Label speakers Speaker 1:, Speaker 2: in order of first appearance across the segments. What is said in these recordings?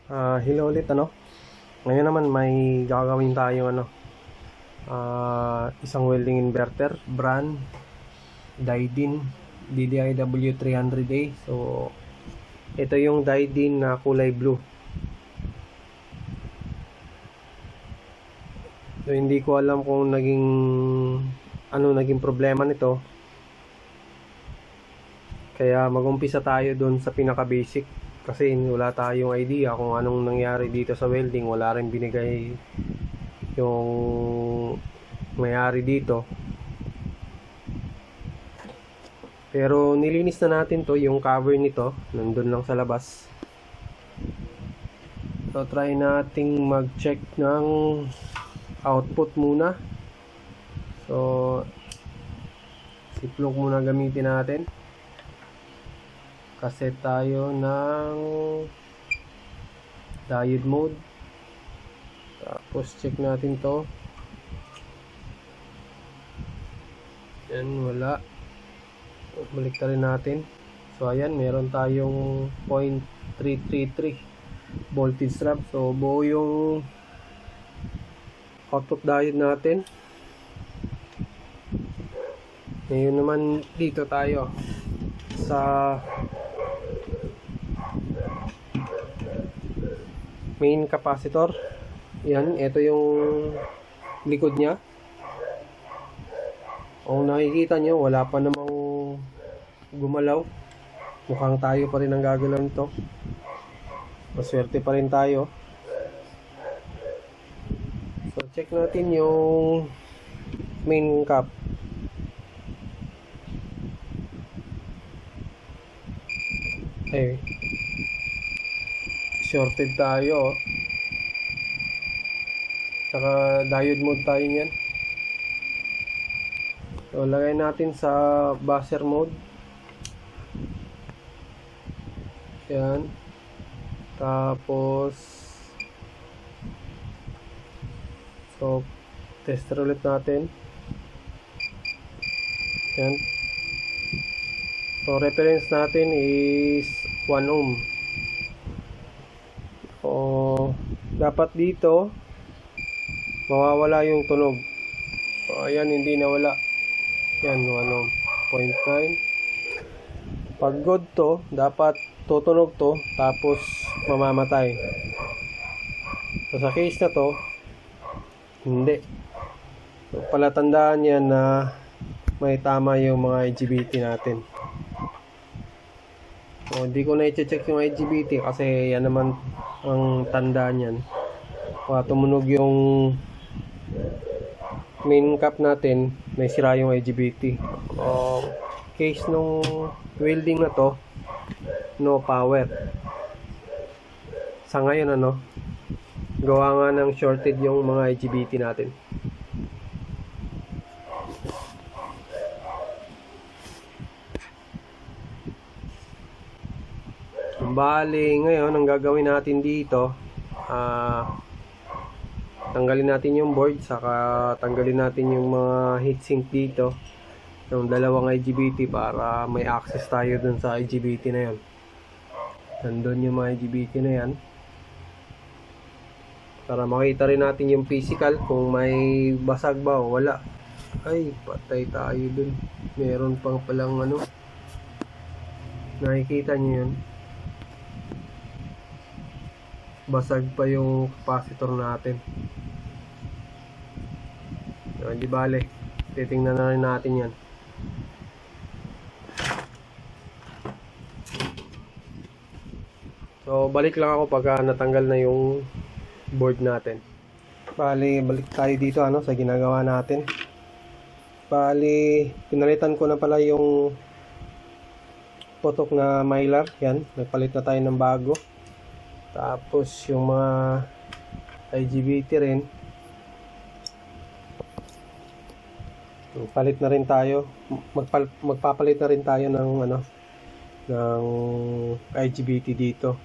Speaker 1: Hello ulit Ngayon naman may gagawin tayong isang welding inverter brand Dydin DDIW300A. So ito yung Dydin na kulay blue. So hindi ko alam kung naging problema nito. Kaya mag-umpisa tayo doon sa pinaka basic. Kasi wala tayong idea kung anong nangyari dito sa welding. Wala rin binigay yung mayari dito. Pero nilinis na natin to, yung cover nito. Nandun lang sa labas. So try nating mag-check ng output muna. So siplok muna gamitin natin. Kasi tayo ng diode mode. Tapos check natin to. Yan, wala. Balik rin natin. So ayan, meron tayong 0.333 voltage drop. So buo yung output diode natin. Ngayon naman dito tayo sa main capacitor. Yan, ito yung likod niya. Kung nakikita nyo, wala pa namang gumalaw. Mukhang tayo pa rin ang gagalaw nito. Maswerte pa rin tayo. So check natin yung main cap. Eh, shorted tayo. Saka diode mode tayo niyan. So lagay natin sa buzzer mode. Yan. Tapos so tester ulit natin. Yan. So reference natin is 1 ohm. So dapat dito mawawala yung tunog. So ayan, hindi nawala. Yan, 1 ohm, 0.9. Pag good to, dapat tutunog to, tapos mamamatay. So sa case na to, hindi. So palatandaan yan na may tama yung mga IGBT natin. So hindi ko na i-check yung IGBT kasi yan naman ang tanda niyan. Tumunog yung main cap natin, may sira yung IGBT. Case nung welding na to, no power. Sa ngayon gawa nga ng shorted yung mga IGBT natin. Bali, ngayon ang gagawin natin dito, tanggalin natin yung board, saka tanggalin natin yung mga heatsink dito, yung dalawang IGBT, para may access tayo dun sa IGBT na yan. Nandun yung mga IGBT na yan, para makita rin natin yung physical kung may basag ba o wala. Ay, patay tayo dun. Meron pang palang nakikita nyo yun, basag pa yung capacitor natin. Di bale, titingnan na rin natin yan. So balik lang ako pagka natanggal na yung board natin. Bali, balik tayo dito sa ginagawa natin. Bali, pinalitan ko na pala yung potok na mylar. Yan, nagpalit na tayo ng bago. Tapos yung mga IGBT rin, palit na rin tayo. Magpapalit na rin tayo ng ng IGBT dito.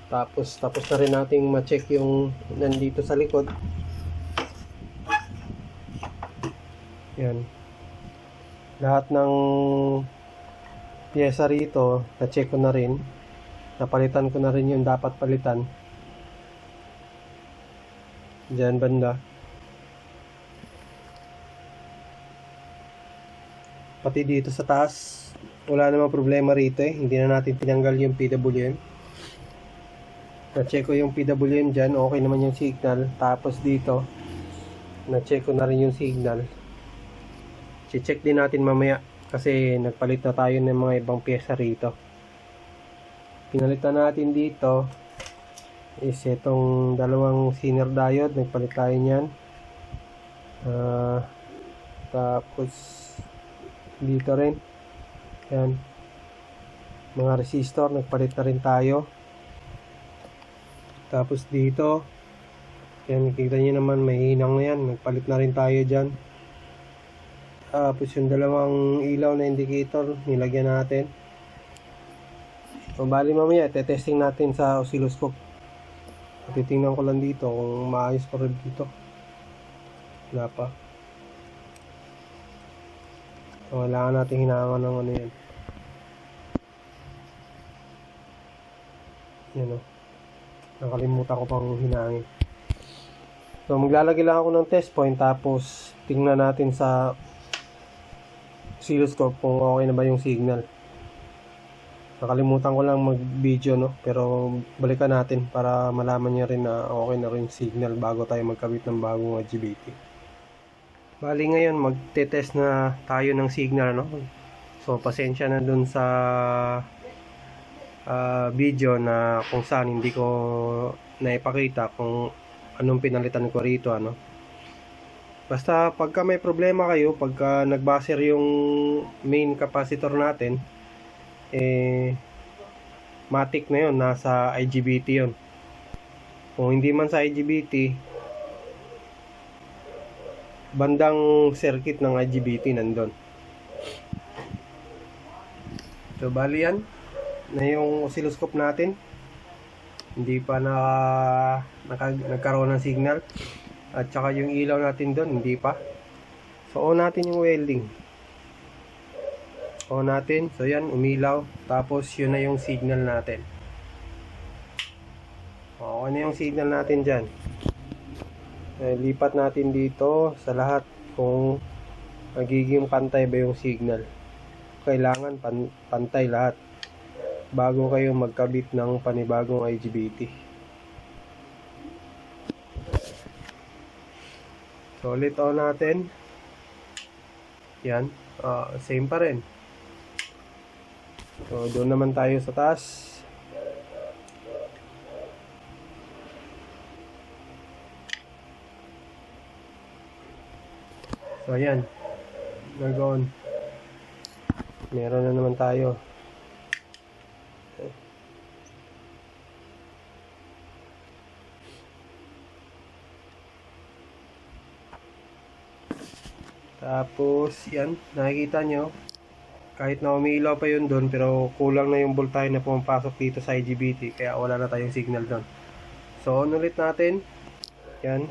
Speaker 1: Tapos na rin nating ma-check yung nandito sa likod. Yan. Lahat ng pyesa rito, na-check ko na rin. Napalitan ko na rin yung dapat palitan. Diyan banda. Pati dito sa taas, wala namang problema rito eh. Hindi na natin tinanggal yung PWM. Na-check ko yung PWM dyan, okay naman yung signal. Tapos dito, na-check ko na rin yung signal. I-check din natin mamaya kasi nagpalit na tayo ng mga ibang pyesa rito. Pinalitan natin dito is itong dalawang Zener diode, nagpalit tayo niyan. Tapos dito rin, yan, mga resistor, nagpalit na rin tayo. Tapos dito, yan, nakikita nyo naman may hinang na yan, nagpalit na rin tayo dyan. Tapos yung dalawang ilaw na indicator, nilagyan natin. So, bali mamaya, testing natin sa oscilloscope. Titingnan ko lang dito kung maayos ko rin dito. Wala pa. So, kailangan natin hinangan ng ano yan. Yan o. Nakalimutan ko pang hinangin. So, maglalagay lang ako ng test point. Tapos, tingnan natin sa oscilloscope kung okay na ba yung signal. Nakalimutan ko lang mag-video, no? Pero, balikan natin para malaman niya rin na okay na rin signal bago tayo magkabit ng bagong IGBT. Bali ngayon magte-test na tayo ng signal, no? So pasensya na dun sa video na kung saan hindi ko naipakita kung anong pinalitan ko rito, ano. Basta pagka may problema kayo, pagka nag-buzzer yung main capacitor natin, matic na yun, nasa IGBT yun. Kung hindi man sa IGBT, bandang circuit ng IGBT nandun. So bali yan na yung oscilloscope natin, hindi pa nagkaroon ng signal, at saka yung ilaw natin doon hindi pa. So on natin yung welding, on natin. So yan, umilaw, tapos yun na yung signal natin. Okay na yung signal natin dyan. Lipat natin dito sa lahat kung magiging pantay ba yung signal. Kailangan pantay lahat bago kayo magkabit ng panibagong IGBT. So ulit on natin. Yan, same pa rin. So doon naman tayo sa taas. So ayan, nag-on. Meron na naman tayo. Tapos yan, nakikita nyo, kahit na umiilaw pa yun doon, pero kulang na yung voltahe na pumapasok dito sa IGBT, kaya wala na tayong signal doon. So on ulit natin. Yan,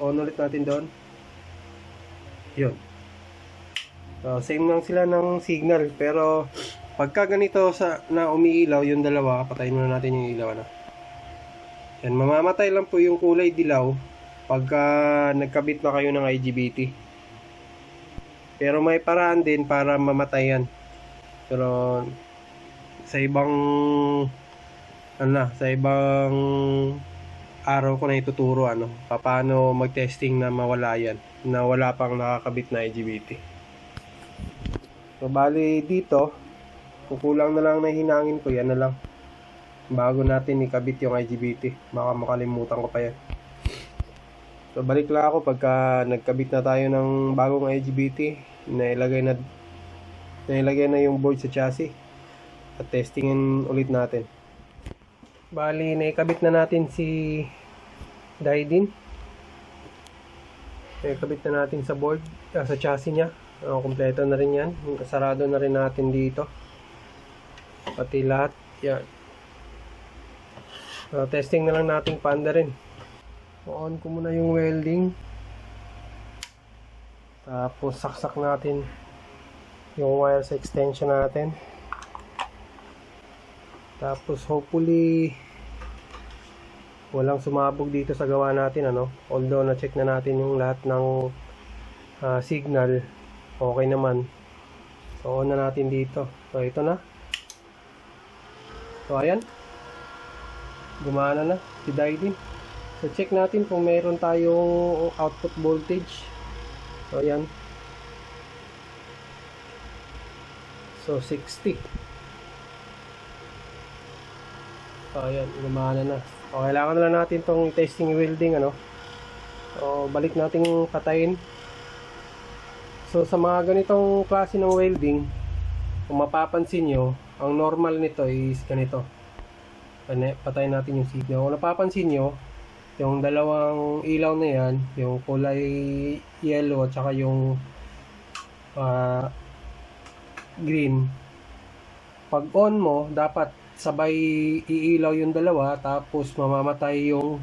Speaker 1: on ulit natin doon. Yun. So, same lang sila ng signal, pero pagka ganito na umiilaw yung dalawa, patayin muna natin yung ilaw na. Yan, mamamatay lang po yung kulay dilaw pagka nagkabit na kayo ng IGBT. Pero may paraan din para mamatay yan. Pero sa ibang araw ko na ituturo paano mag-testing na mawala yan, na wala pang nakakabit na IGBT. So bali dito, kukulang na lang na hinangin ko, yan na lang bago natin ikabit yung IGBT. Baka makalimutan ko pa yan. So balik lang ako pagka nagkabit na tayo ng bagong IGBT, nailagay na yung board sa chassis, at testingin ulit natin. Bali naikabit na natin si Dydin. Naikabit na natin sa board, sa chassis niya. Kompleto na rin yan. Sarado na rin natin dito, pati lahat yan. Testing na lang natin panda rin. On ko muna yung welding, tapos saksak natin yung wire sa extension natin. Tapos hopefully walang sumabog dito sa gawa natin, ano. Although na check na natin yung lahat ng signal, okay naman. So on na natin dito. So ito na. So ayan, gumana na si Daidin. So check natin kung meron tayong output voltage. So ayan. So 60. So ayan, gumana na. So kailangan na lang natin tong testing welding, ano. So balik nating patayin. So sa mga ganitong klase ng welding, kung mapapansin nyo, ang normal nito is ganito. Patayin natin yung signal. Kung napapansin nyo, yung dalawang ilaw na yan, yung kulay yellow at saka yung green, pag on mo, dapat sabay iilaw yung dalawa, tapos mamamatay yung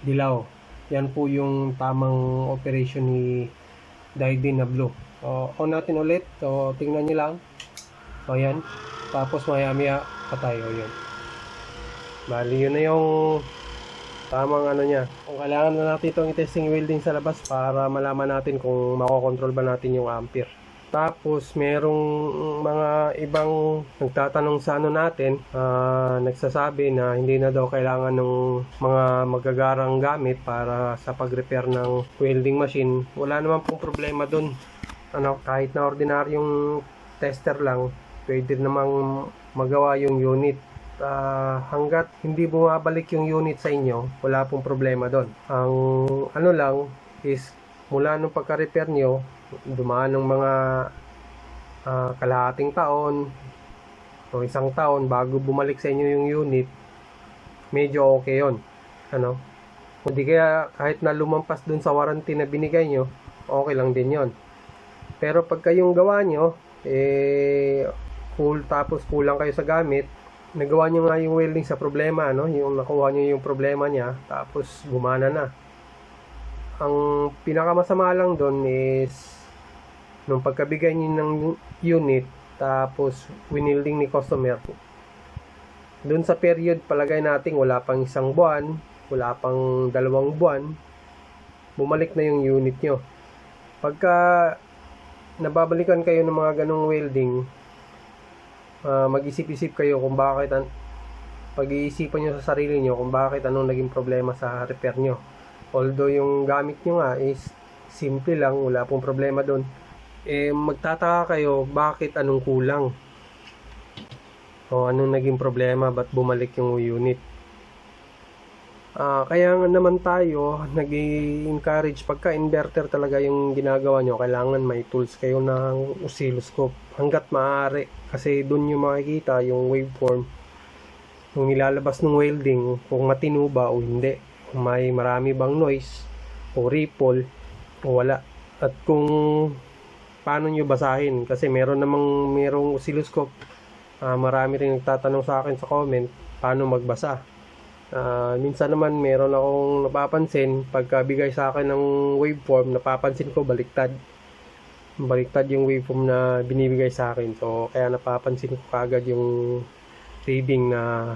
Speaker 1: dilaw. Yan po yung tamang operation ni Daidin na blue. So on natin ulit. So tingnan nyo lang. So yan. Tapos maya-maya patay. O yun. Bali yun na yung tamang ano niya. Kung kailangan na natin itong testing welding sa labas para malaman natin kung makokontrol ba natin yung ampere. Tapos merong mga ibang nagtatanong sa ano natin, nagsasabi na hindi na daw kailangan ng mga magagarang gamit para sa pag-repair ng welding machine. Wala naman pong problema dun. Ano, kahit na ordinaryong tester lang, pwede namang magawa yung unit. Hanggat hindi bumabalik yung unit sa inyo, wala pong problema doon. Ang ano lang is mula nung pagka-repair nyo, dumaan ng mga kalahating taon o isang taon bago bumalik sa inyo yung unit, medyo okay yon, ano. Hindi kaya kahit na lumampas dun sa warranty na binigay nyo, okay lang din yon. Pero pagka yung gawa nyo tapos kulang kayo sa gamit, nagawa nyo nga yung welding sa problema, ano, yung nakuha nyo yung problema niya, tapos gumana na. Ang pinakamasama lang doon is nung pagkabigay niyo ng unit, tapos winilding ni customer, doon sa period palagay natin wala pang isang buwan, wala pang 2 buwan, bumalik na yung unit nyo. Pagka nababalikan kayo ng mga ganong welding, mag-isip-isip kayo kung bakit, pag-iisipan nyo sa sarili nyo kung bakit anong naging problema sa repair nyo. Although yung gamit nyo nga is simple lang, wala pong problema doon, magtataka kayo bakit anong kulang o anong naging problema, ba't bumalik yung unit. Kaya nga naman tayo nag-encourage, pagka inverter talaga yung ginagawa nyo, kailangan may tools kayo ng oscilloscope hanggat maaari, kasi doon yung makikita yung waveform yung nilalabas ng welding, kung matino ba o hindi, kung may marami bang noise o ripple o wala, at kung paano nyo basahin, kasi merong oscilloscope. Marami rin nagtatanong sa akin sa comment paano magbasa. Minsan naman meron akong napapansin, pagkabigay sa akin ng waveform, napapansin ko baliktad yung waveform na binibigay sa akin. So kaya napapansin ko kagad yung reading na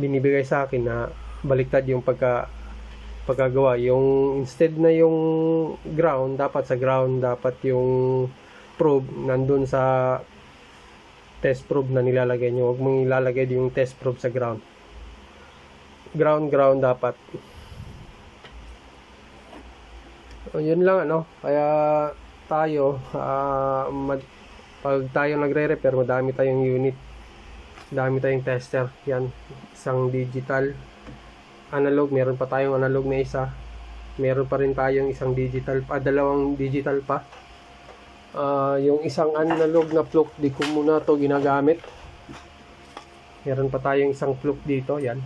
Speaker 1: binibigay sa akin na baliktad yung pagkagawa. Yung instead na yung ground, dapat sa ground, dapat yung probe nandun sa test probe na nilalagay nyo. Huwag mong ilalagay yung test probe sa ground. Ground dapat. Yun lang, ano. Kaya tayo, pag tayo nagre-repair, madami tayong unit, dami tayong tester. Yan, isang digital, analog, meron pa tayong analog na isa, meron pa rin tayong isang digital pa, 2 digital pa. Yung isang analog na fluke, di ko muna to ginagamit. Meron pa tayong isang fluke dito, yan.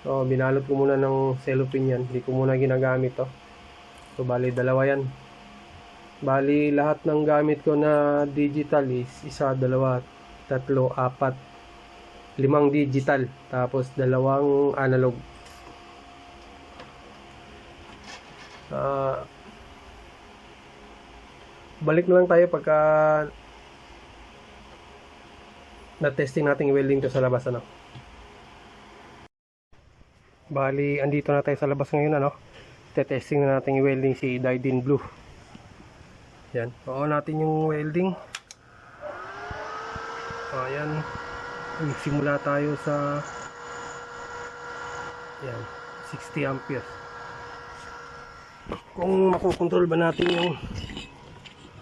Speaker 1: So binalot ko muna ng cellophane yan, di ko muna ginagamit to. So bali 2 yan. Bali lahat ng gamit ko na digital is 1, 2, 3, 4, 5 digital, tapos 2 analog. Balik na lang tayo pagka na-testing natin welding to sa labas, ano. Bali, andito na tayo sa labas ngayon, ano. Testing na natin yung welding si Dydin Blue. Yan, oo natin yung welding. Ayan, simula tayo sa yan, 60 amperes. Kung makokontrol ba natin yung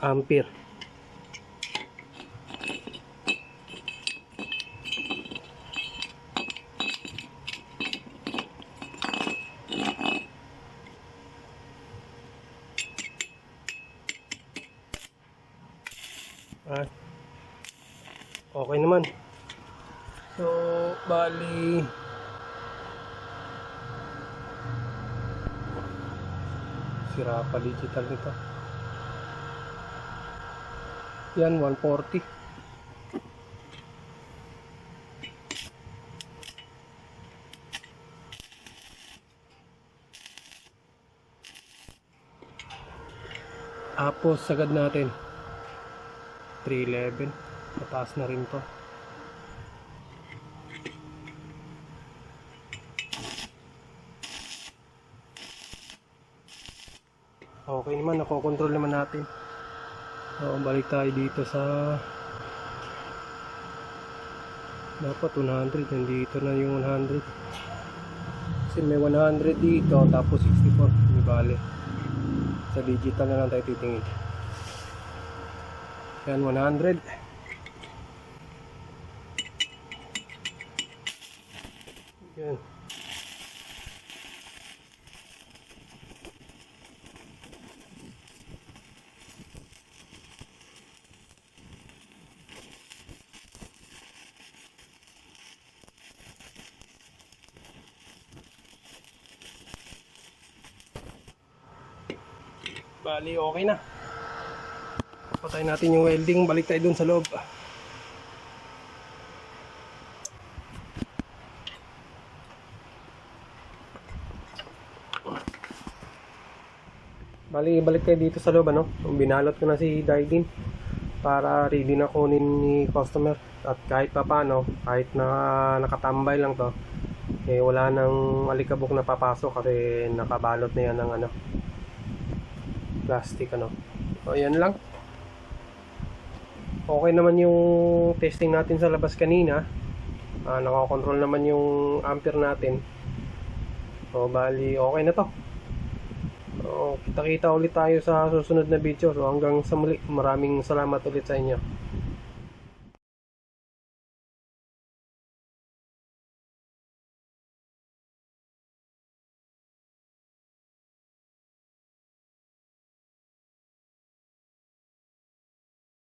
Speaker 1: ampere. Okay naman. So, bali sira pa digital nito. Yan, 140. Tapos sagad natin 311. Mataas na rin to. Okay naman, nakokontrol naman natin. So, balik tayo dito sa dapat 100. Nandito na yung 100. Kasi may 100 dito, tapos 64. Hindi bale. Sa digital na lang tayo titingin. Yan, 100. Yan. Bali, okay na. Patay natin yung welding, balik tayo dun sa loob. Bali, balik tayo dito sa loob, ano? Binalot ko na si Dydin para ready na kunin ni customer. At kahit pa paano, kahit na nakatambay lang to, eh wala nang alikabok na papasok kasi nakabalot na yan ng ano, plastic, ano. O yan lang. Okay naman yung testing natin sa labas kanina. Nakakontrol naman yung ampere natin. So bali, okay na to. So, kita-kita ulit tayo sa susunod na video. So hanggang sa muli, maraming salamat ulit sa inyo.